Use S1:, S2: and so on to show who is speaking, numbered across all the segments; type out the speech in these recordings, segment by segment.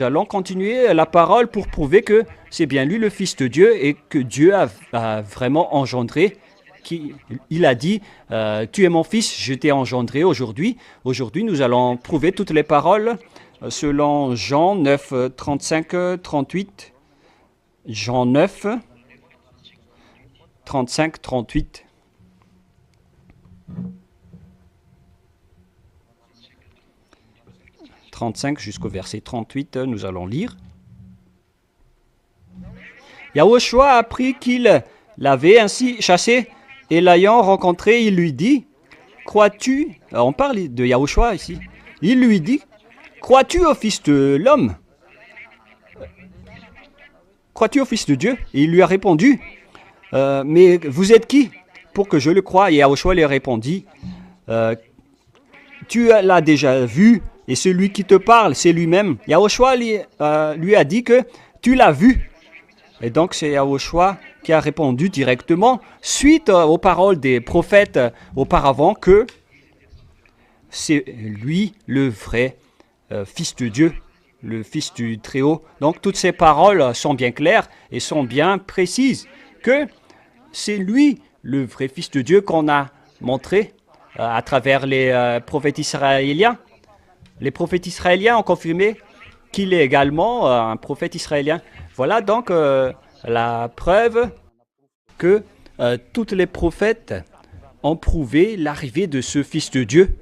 S1: allons continuer la parole pour prouver que c'est bien lui le Fils de Dieu et que Dieu a vraiment engendré. Il a dit, tu es mon fils, je t'ai engendré aujourd'hui. Aujourd'hui, nous allons prouver toutes les paroles selon Jean 9, 35, 38. Jean 9, 35, 38. Jusqu'au verset 38, nous allons lire. Yahushua apprit qu'il l'avait ainsi chassé et l'ayant rencontré, il lui dit, crois-tu, on parle de Yahushua ici, il lui dit, crois-tu au Fils de l'homme? Crois-tu au Fils de Dieu? Et il lui a répondu, mais vous êtes qui pour que je le croie? Et Yahushua lui répondit, tu l'as déjà vu, et celui qui te parle, c'est lui-même. Yahushua lui a dit que tu l'as vu. Et donc c'est Yahushua qui a répondu directement, suite aux paroles des prophètes auparavant, que c'est lui le vrai Fils de Dieu, le Fils du Très-Haut. Donc toutes ces paroles sont bien claires et sont bien précises, que c'est lui le vrai Fils de Dieu qu'on a montré à travers les prophètes israéliens. Les prophètes israéliens ont confirmé qu'il est également un prophète israélien. Voilà donc la preuve que tous les prophètes ont prouvé l'arrivée de ce Fils de Dieu,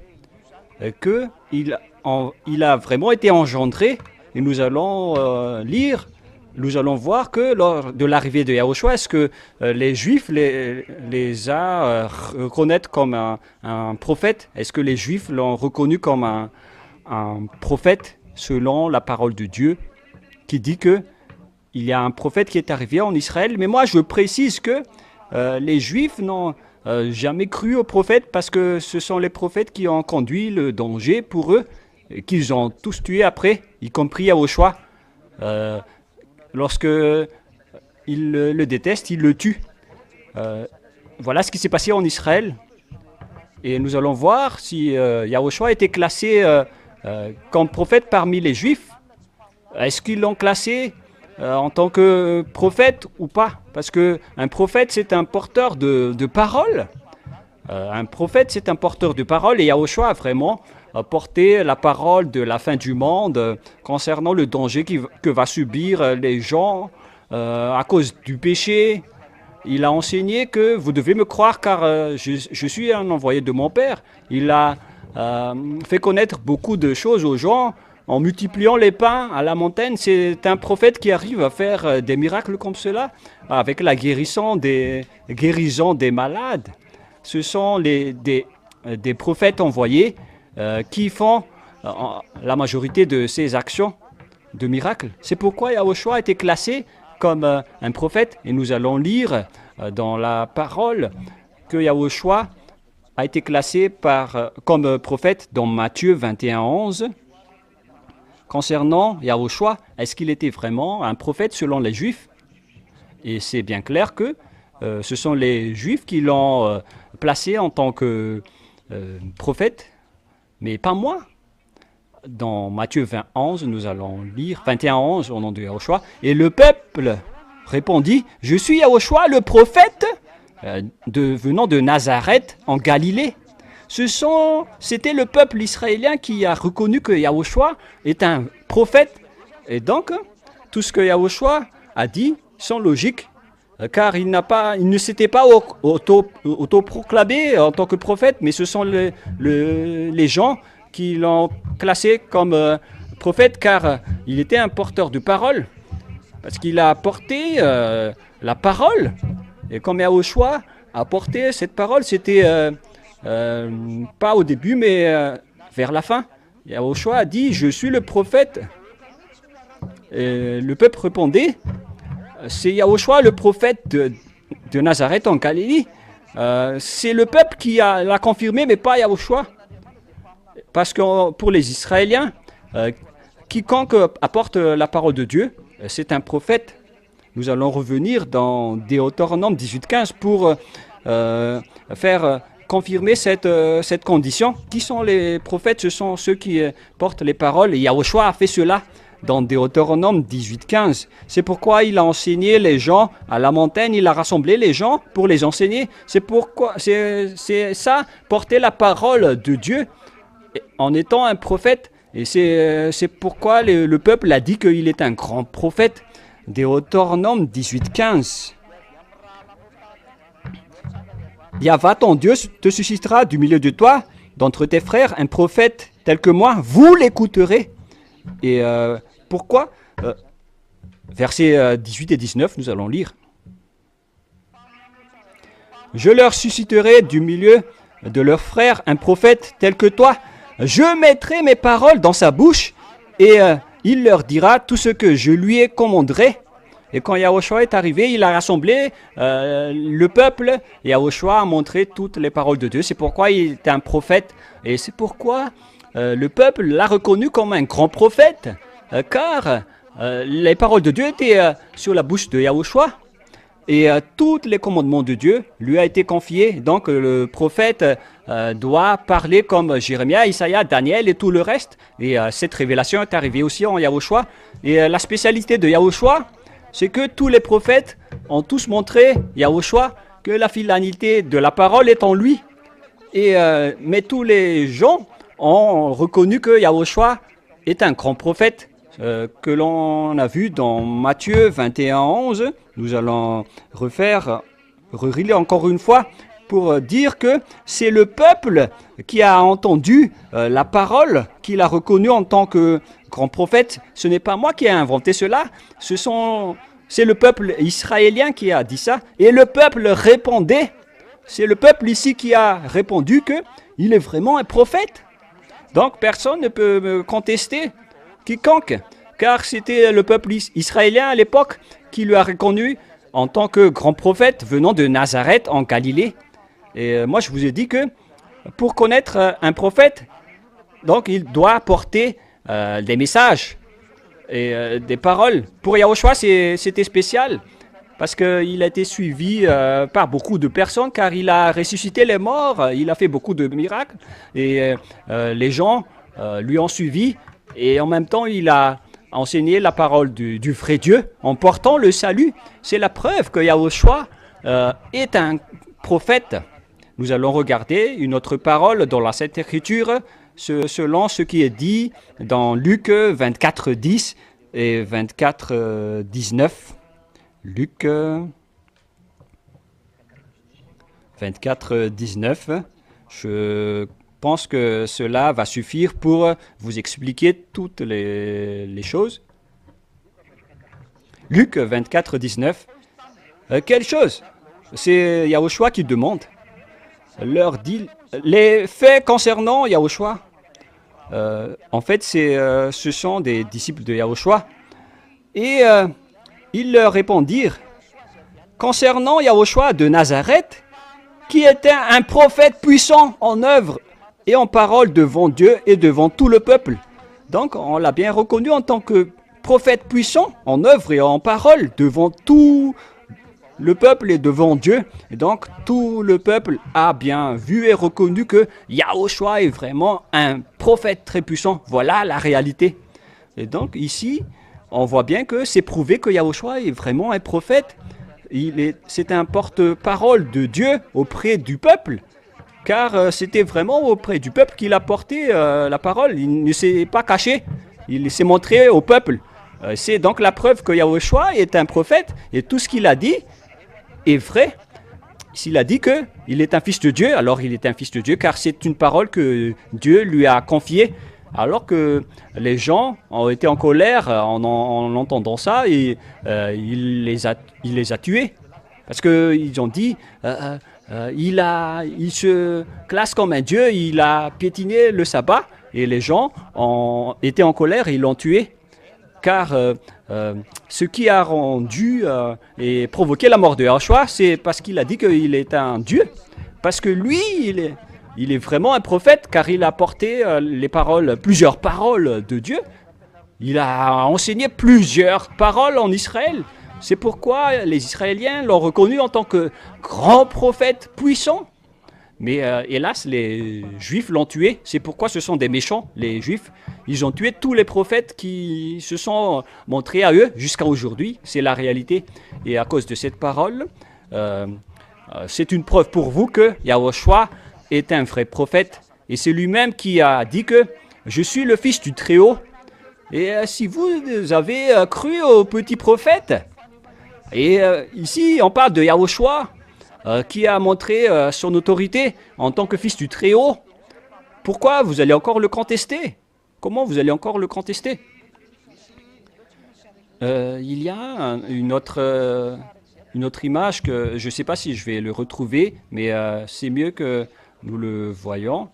S1: qu'il a vraiment été engendré. Et nous allons lire, nous allons voir que lors de l'arrivée de Yahushua, est-ce que les Juifs les a reconnus comme un prophète? Est-ce que les Juifs l'ont reconnu comme un prophète selon la parole de Dieu qui dit que il y a un prophète qui est arrivé en Israël? Mais moi je précise que les Juifs n'ont jamais cru aux prophètes parce que ce sont les prophètes qui ont conduit le danger pour eux et qu'ils ont tous tué après, y compris Yahushua. Lorsque ils le détestent, ils le tuent. Voilà ce qui s'est passé en Israël. Et nous allons voir si Yahushua a été classé comme prophète parmi les Juifs. Est-ce qu'ils l'ont classé en tant que prophète ou pas? Parce qu'un prophète, c'est un porteur de paroles. Un prophète, c'est un porteur de paroles. Et Yahushua a vraiment porté la parole de la fin du monde concernant le danger que va subir les gens à cause du péché. Il a enseigné que vous devez me croire car je suis un envoyé de mon Père. Il a fait connaître beaucoup de choses aux gens en multipliant les pains à la montagne. C'est un prophète qui arrive à faire des miracles comme cela, avec la guérison des malades. Ce sont des prophètes envoyés qui font la majorité de ces actions de miracles. C'est pourquoi Yahushua a été classé comme un prophète. Et nous allons lire dans la parole que Yahushua a été classé comme prophète dans Matthieu 21, 11. Concernant Yahushua, est-ce qu'il était vraiment un prophète selon les Juifs? Et c'est bien clair que ce sont les Juifs qui l'ont placé en tant que prophète, mais pas moi. Dans Matthieu 20, 11, nous allons lire 21, 11 au nom de Yahushua. Et le peuple répondit, je suis Yahushua le prophète venant de Nazareth en Galilée. C'était le peuple israélien qui a reconnu que Yahushua est un prophète. Et donc, tout ce que Yahushua a dit sont logiques, car il ne s'était pas autoproclamé en tant que prophète, mais ce sont les gens qui l'ont classé comme prophète, car il était un porteur de parole, parce qu'il a porté la parole. Et comme Yahushua a porté cette parole, c'était pas au début, mais vers la fin. Yahushua a dit, je suis le prophète. Et le peuple répondait, c'est Yahushua le prophète de Nazareth en Galilée. C'est le peuple qui l'a confirmé, mais pas Yahushua. Parce que pour les Israéliens, quiconque apporte la parole de Dieu, c'est un prophète. Nous allons revenir dans Deutéronome 18:15 pour faire confirmer cette condition. Qui sont les prophètes? Ce sont ceux qui portent les paroles. Et Yahushua a fait cela dans Deutéronome 18:15. C'est pourquoi il a enseigné les gens à la montagne, il a rassemblé les gens pour les enseigner. C'est pourquoi, c'est ça, porter la parole de Dieu en étant un prophète. Et c'est pourquoi le peuple a dit qu'il est un grand prophète. Deutéronome 18:15. Yahva, ton Dieu, te suscitera du milieu de toi, d'entre tes frères, un prophète tel que moi. Vous l'écouterez. Et pourquoi Versets 18 et 19, nous allons lire. Je leur susciterai du milieu de leurs frères un prophète tel que toi. Je mettrai mes paroles dans sa bouche et il leur dira tout ce que je lui ai commandé. Et quand Yahushua est arrivé, il a rassemblé le peuple. Yahushua a montré toutes les paroles de Dieu. C'est pourquoi il est un prophète. Et c'est pourquoi le peuple l'a reconnu comme un grand prophète. Car les paroles de Dieu étaient sur la bouche de Yahushua. Et tous les commandements de Dieu lui a été confiés. Donc le prophète doit parler comme Jérémie, Isaïe, Daniel et tout le reste. Et cette révélation est arrivée aussi en Yahushua. Et la spécialité de Yahushua, c'est que tous les prophètes ont tous montré, Yahushua, que la finalité de la parole est en lui. Et, mais tous les gens ont reconnu que Yahushua est un grand prophète que l'on a vu dans Matthieu 21:11. Nous allons relire encore une fois pour dire que c'est le peuple qui a entendu la parole, qu'il a reconnue en tant que grand prophète. Ce n'est pas moi qui ai inventé cela, c'est le peuple israélien qui a dit ça. Et le peuple répondait. C'est le peuple ici qui a répondu qu'il est vraiment un prophète. Donc personne ne peut me contester, quiconque, car c'était le peuple israélien à l'époque qui lui a reconnu en tant que grand prophète venant de Nazareth en Galilée. Et moi je vous ai dit que pour connaître un prophète, donc il doit porter des messages et des paroles. Pour Yahushua, c'était spécial parce qu'il a été suivi par beaucoup de personnes, car il a ressuscité les morts, il a fait beaucoup de miracles et les gens lui ont suivi, et en même temps il a enseigné la parole du vrai Dieu en portant le salut. C'est la preuve que Yahushua est un prophète. Nous allons regarder une autre parole dans la Sainte Écriture selon ce qui est dit dans Luc 24:10 et 24:19. Luc 24:19. Je pense que cela va suffire pour vous expliquer toutes les choses. Luc 24:19. Quelle chose? C'est Yahushua qui demande. Leur dit les faits concernant Yahushua. En fait, ce sont des disciples de Yahushua. Et ils leur répondirent, concernant Yahushua de Nazareth, qui était un prophète puissant en œuvre et en parole devant Dieu et devant tout le peuple. Donc, on l'a bien reconnu en tant que prophète puissant en œuvre et en parole devant tout le peuple et devant Dieu. Et donc, tout le peuple a bien vu et reconnu que Yahushua est vraiment un prophète très puissant. Voilà la réalité. Et donc, ici, on voit bien que c'est prouvé que Yahushua est vraiment un prophète. C'est un porte-parole de Dieu auprès du peuple. Car c'était vraiment auprès du peuple qu'il a porté la parole. Il ne s'est pas caché. Il s'est montré au peuple. C'est donc la preuve que Yahushua est un prophète. Et tout ce qu'il a dit est vrai. S'il a dit qu'il est un fils de Dieu, alors il est un fils de Dieu, car c'est une parole que Dieu lui a confiée. Alors que les gens ont été en colère en entendant ça, et il les a tués. Parce qu'ils ont dit, il se classe comme un dieu, il a piétiné le sabbat, et les gens ont été en colère et ils l'ont tué. Car ce qui a rendu et provoqué la mort de Yahushua, c'est parce qu'il a dit qu'il est un dieu. Parce que lui, il est vraiment un prophète, car il a porté plusieurs paroles de Dieu. Il a enseigné plusieurs paroles en Israël. C'est pourquoi les Israéliens l'ont reconnu en tant que grand prophète puissant. Mais hélas, les Juifs l'ont tué. C'est pourquoi ce sont des méchants, les Juifs. Ils ont tué tous les prophètes qui se sont montrés à eux jusqu'à aujourd'hui. C'est la réalité. Et à cause de cette parole, c'est une preuve pour vous que Yahushua est un vrai prophète. Et c'est lui-même qui a dit que je suis le fils du Très-Haut. Et si vous avez cru au petit prophète, et ici on parle de Yahushua, qui a montré son autorité en tant que fils du Très-Haut, pourquoi vous allez encore le contester? Comment vous allez encore le contester? Il y a une autre image que je ne sais pas si je vais le retrouver, mais c'est mieux que nous le voyons.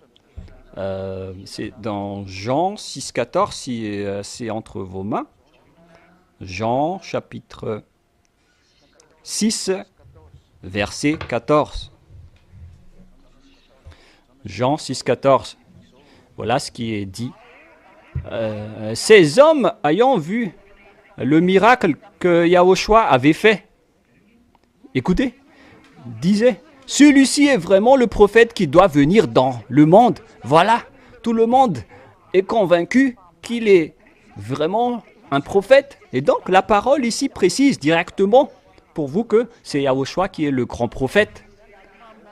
S1: C'est dans Jean 6,14, si c'est entre vos mains. Jean chapitre 6, verset 14. Jean 6, 14. Voilà ce qui est dit. Ces hommes ayant vu le miracle que Yahushua avait fait, écoutez, disaient, celui-ci est vraiment le prophète qui doit venir dans le monde. Voilà, tout le monde est convaincu qu'il est vraiment un prophète. Et donc la parole ici précise directement pour vous que c'est Yahushua qui est le grand prophète.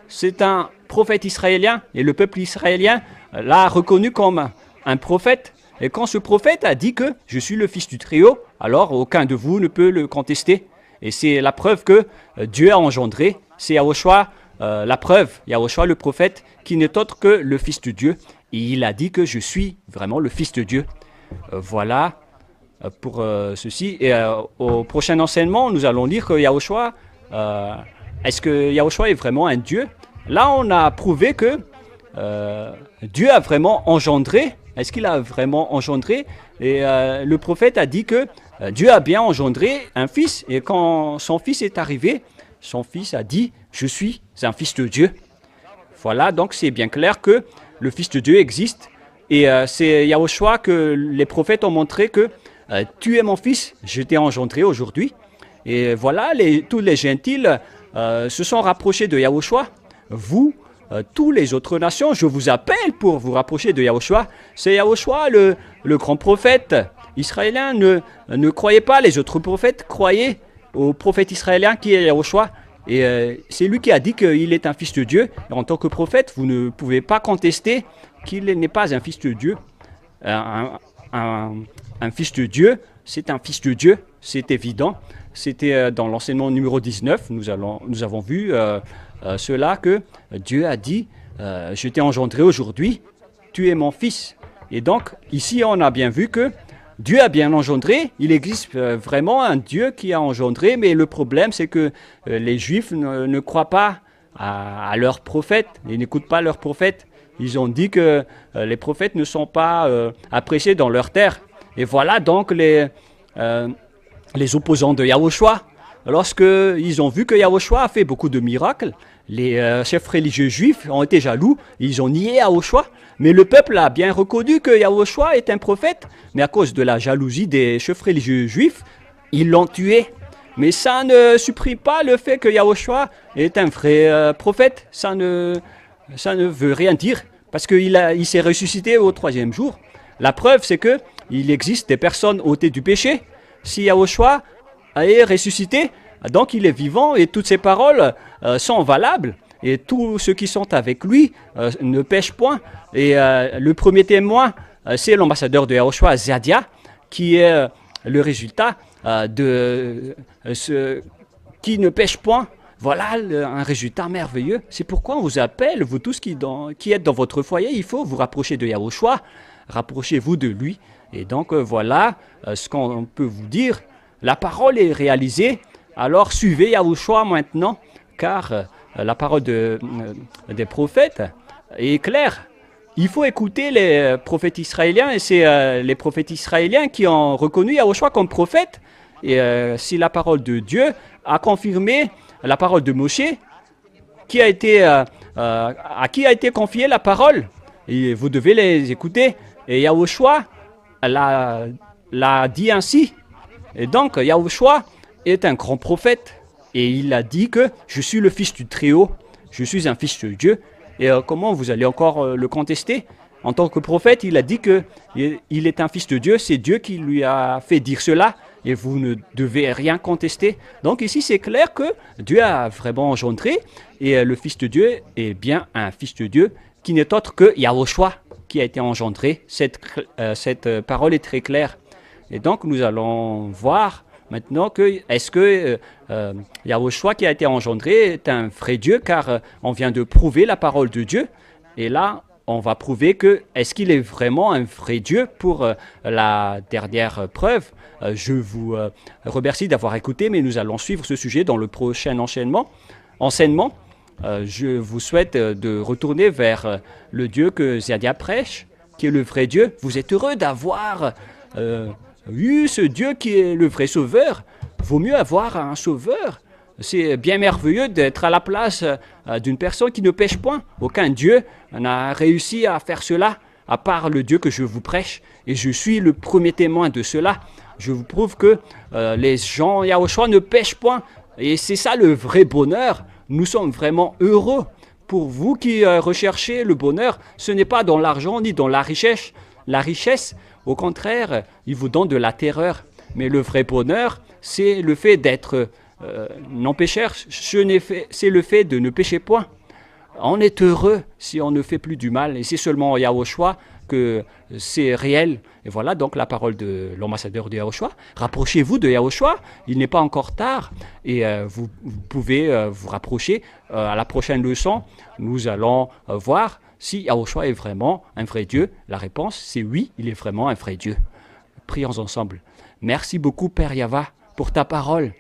S1: C'est un prophète israélien et le peuple israélien l'a reconnu comme un prophète. Et quand ce prophète a dit que je suis le fils du Très-Haut, alors aucun de vous ne peut le contester. Et c'est la preuve que Dieu a engendré. C'est Yahushua, la preuve, Yahushua le prophète, qui n'est autre que le fils de Dieu. Et il a dit que je suis vraiment le fils de Dieu. Voilà pour ceci. Et au prochain enseignement, nous allons lire que Yahushua, est-ce que Yahushua est vraiment un Dieu? Là, on a prouvé que Dieu a vraiment engendré. Est-ce qu'il a vraiment engendré? Et le prophète a dit que Dieu a bien engendré un fils. Et quand son fils est arrivé, son fils a dit, je suis un fils de Dieu. Voilà, donc c'est bien clair que le fils de Dieu existe. Et c'est Yahushua que les prophètes ont montré que tu es mon fils, je t'ai engendré aujourd'hui. Et voilà, tous les gentils se sont rapprochés de Yahushua. Vous, tous les autres nations, je vous appelle pour vous rapprocher de Yahushua. C'est Yahushua le grand prophète israélien. Ne croyez pas les autres prophètes, croyez au prophète israélien qui est Yahushua. Et c'est lui qui a dit qu'il est un fils de Dieu. Et en tant que prophète, vous ne pouvez pas contester qu'il n'est pas un fils de Dieu. Un fils de Dieu, c'est un fils de Dieu, c'est évident. C'était dans l'enseignement numéro 19, nous avons vu cela que Dieu a dit, je t'ai engendré aujourd'hui, tu es mon fils. Et donc, ici, on a bien vu que Dieu a bien engendré, il existe vraiment un Dieu qui a engendré, mais le problème, c'est que les Juifs ne croient pas à leurs prophètes, ils n'écoutent pas leurs prophètes. Ils ont dit que les prophètes ne sont pas appréciés dans leur terre. Et voilà donc les opposants de Yahushua. Lorsqu'ils ont vu que Yahushua a fait beaucoup de miracles, les chefs religieux juifs ont été jaloux, ils ont nié Yahushua. Mais le peuple a bien reconnu que Yahushua est un prophète. Mais à cause de la jalousie des chefs religieux juifs, ils l'ont tué. Mais ça ne supprime pas le fait que Yahushua est un vrai prophète. Ça ne veut rien dire, parce qu'il s'est ressuscité au 3e jour. La preuve, c'est qu'il existe des personnes ôtées du péché. Si Yahushua est ressuscité, donc il est vivant et toutes ses paroles sont valables. Et tous ceux qui sont avec lui ne pêchent point. Et le premier témoin, c'est l'ambassadeur de Yahushua, Zadia, qui est le résultat de ce qui ne pêche point. Voilà un résultat merveilleux. C'est pourquoi on vous appelle, vous tous qui êtes dans votre foyer, il faut vous rapprocher de Yahushua, rapprochez-vous de lui. Et donc voilà ce qu'on peut vous dire. La parole est réalisée, alors suivez Yahushua maintenant, car la parole des prophètes est claire. Il faut écouter les prophètes israéliens, et c'est les prophètes israéliens qui ont reconnu Yahushua comme prophète. Et si la parole de Dieu a confirmé la parole de Moshe, à qui a été confiée la parole, et vous devez les écouter. Et Yahushua l'a dit ainsi. Et donc Yahushua est un grand prophète, et il a dit que je suis le fils du Très-Haut, je suis un fils de Dieu. Et comment vous allez encore le contester? En tant que prophète, il a dit qu'il est un fils de Dieu, c'est Dieu qui lui a fait dire cela, et vous ne devez rien contester. Donc ici, c'est clair que Dieu a vraiment engendré, et le fils de Dieu est bien un fils de Dieu qui n'est autre que Yahushua qui a été engendré. Cette parole est très claire. Et donc, nous allons voir maintenant que est-ce que Yahushua qui a été engendré est un vrai Dieu, car on vient de prouver la parole de Dieu. Et là, on va prouver que est-ce qu'il est vraiment un vrai Dieu pour la dernière preuve. Je vous remercie d'avoir écouté, mais nous allons suivre ce sujet dans le prochain enseignement. Je vous souhaite de retourner vers le Dieu que Zadia prêche, qui est le vrai Dieu. Vous êtes heureux d'avoir eu ce Dieu qui est le vrai sauveur. Vaut mieux avoir un sauveur. C'est bien merveilleux d'être à la place d'une personne qui ne pêche point. Aucun Dieu n'a réussi à faire cela, à part le Dieu que je vous prêche. Et je suis le premier témoin de cela. Je vous prouve que les gens Yahushua ne pêchent point. Et c'est ça le vrai bonheur. Nous sommes vraiment heureux. Pour vous qui recherchez le bonheur, ce n'est pas dans l'argent ni dans la richesse. La richesse, au contraire, il vous donne de la terreur. Mais le vrai bonheur, c'est le fait d'être non pécheur, c'est le fait de ne pécher point. On est heureux si on ne fait plus du mal. Et c'est seulement en Yahushua que c'est réel. Et voilà donc la parole de l'ambassadeur de Yahushua. Rapprochez-vous de Yahushua, il n'est pas encore tard. Et vous pouvez vous rapprocher. À la prochaine leçon, nous allons voir si Yahushua est vraiment un vrai Dieu. La réponse, c'est oui, il est vraiment un vrai Dieu. Prions ensemble. Merci beaucoup, Père Yava, pour ta parole.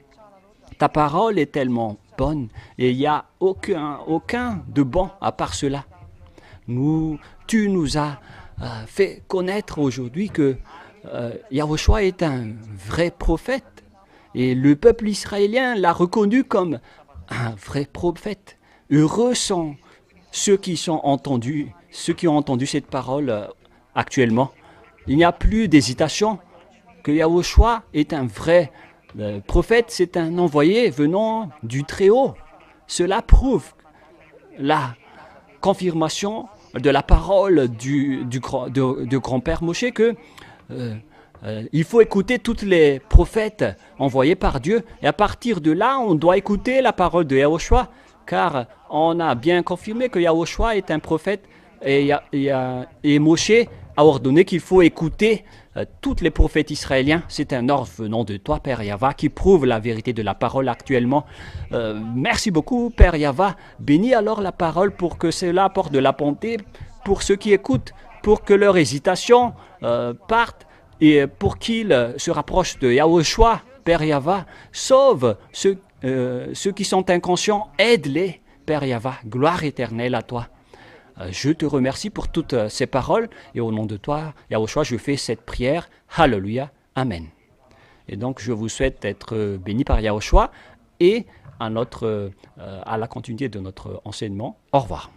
S1: Ta parole est tellement bonne et il n'y a aucun de bon à part cela. Tu nous as fait connaître aujourd'hui que Yahushua est un vrai prophète et le peuple israélien l'a reconnu comme un vrai prophète. Heureux sont ceux qui ont entendu cette parole actuellement. Il n'y a plus d'hésitation que Yahushua est un vrai le prophète, c'est un envoyé venant du Très-Haut. Cela prouve la confirmation de la parole de grand-père Moshe que il faut écouter tous les prophètes envoyés par Dieu. Et à partir de là, on doit écouter la parole de Yahushua, car on a bien confirmé que Yahushua est un prophète et Moshe a ordonné qu'il faut écouter tous les prophètes israéliens. C'est un ordre venant de toi, Père Yava, qui prouve la vérité de la parole actuellement. Merci beaucoup, Père Yava. Bénis alors la parole pour que cela apporte de la bonté pour ceux qui écoutent, pour que leur hésitation parte et pour qu'ils se rapprochent de Yahushua, Père Yava. Sauve ceux qui sont inconscients, aide-les, Père Yava. Gloire éternelle à toi. Je te remercie pour toutes ces paroles et au nom de toi, Yahushua, je fais cette prière. Alléluia. Amen. Et donc, je vous souhaite d'être bénis par Yahushua et à la continuité de notre enseignement. Au revoir.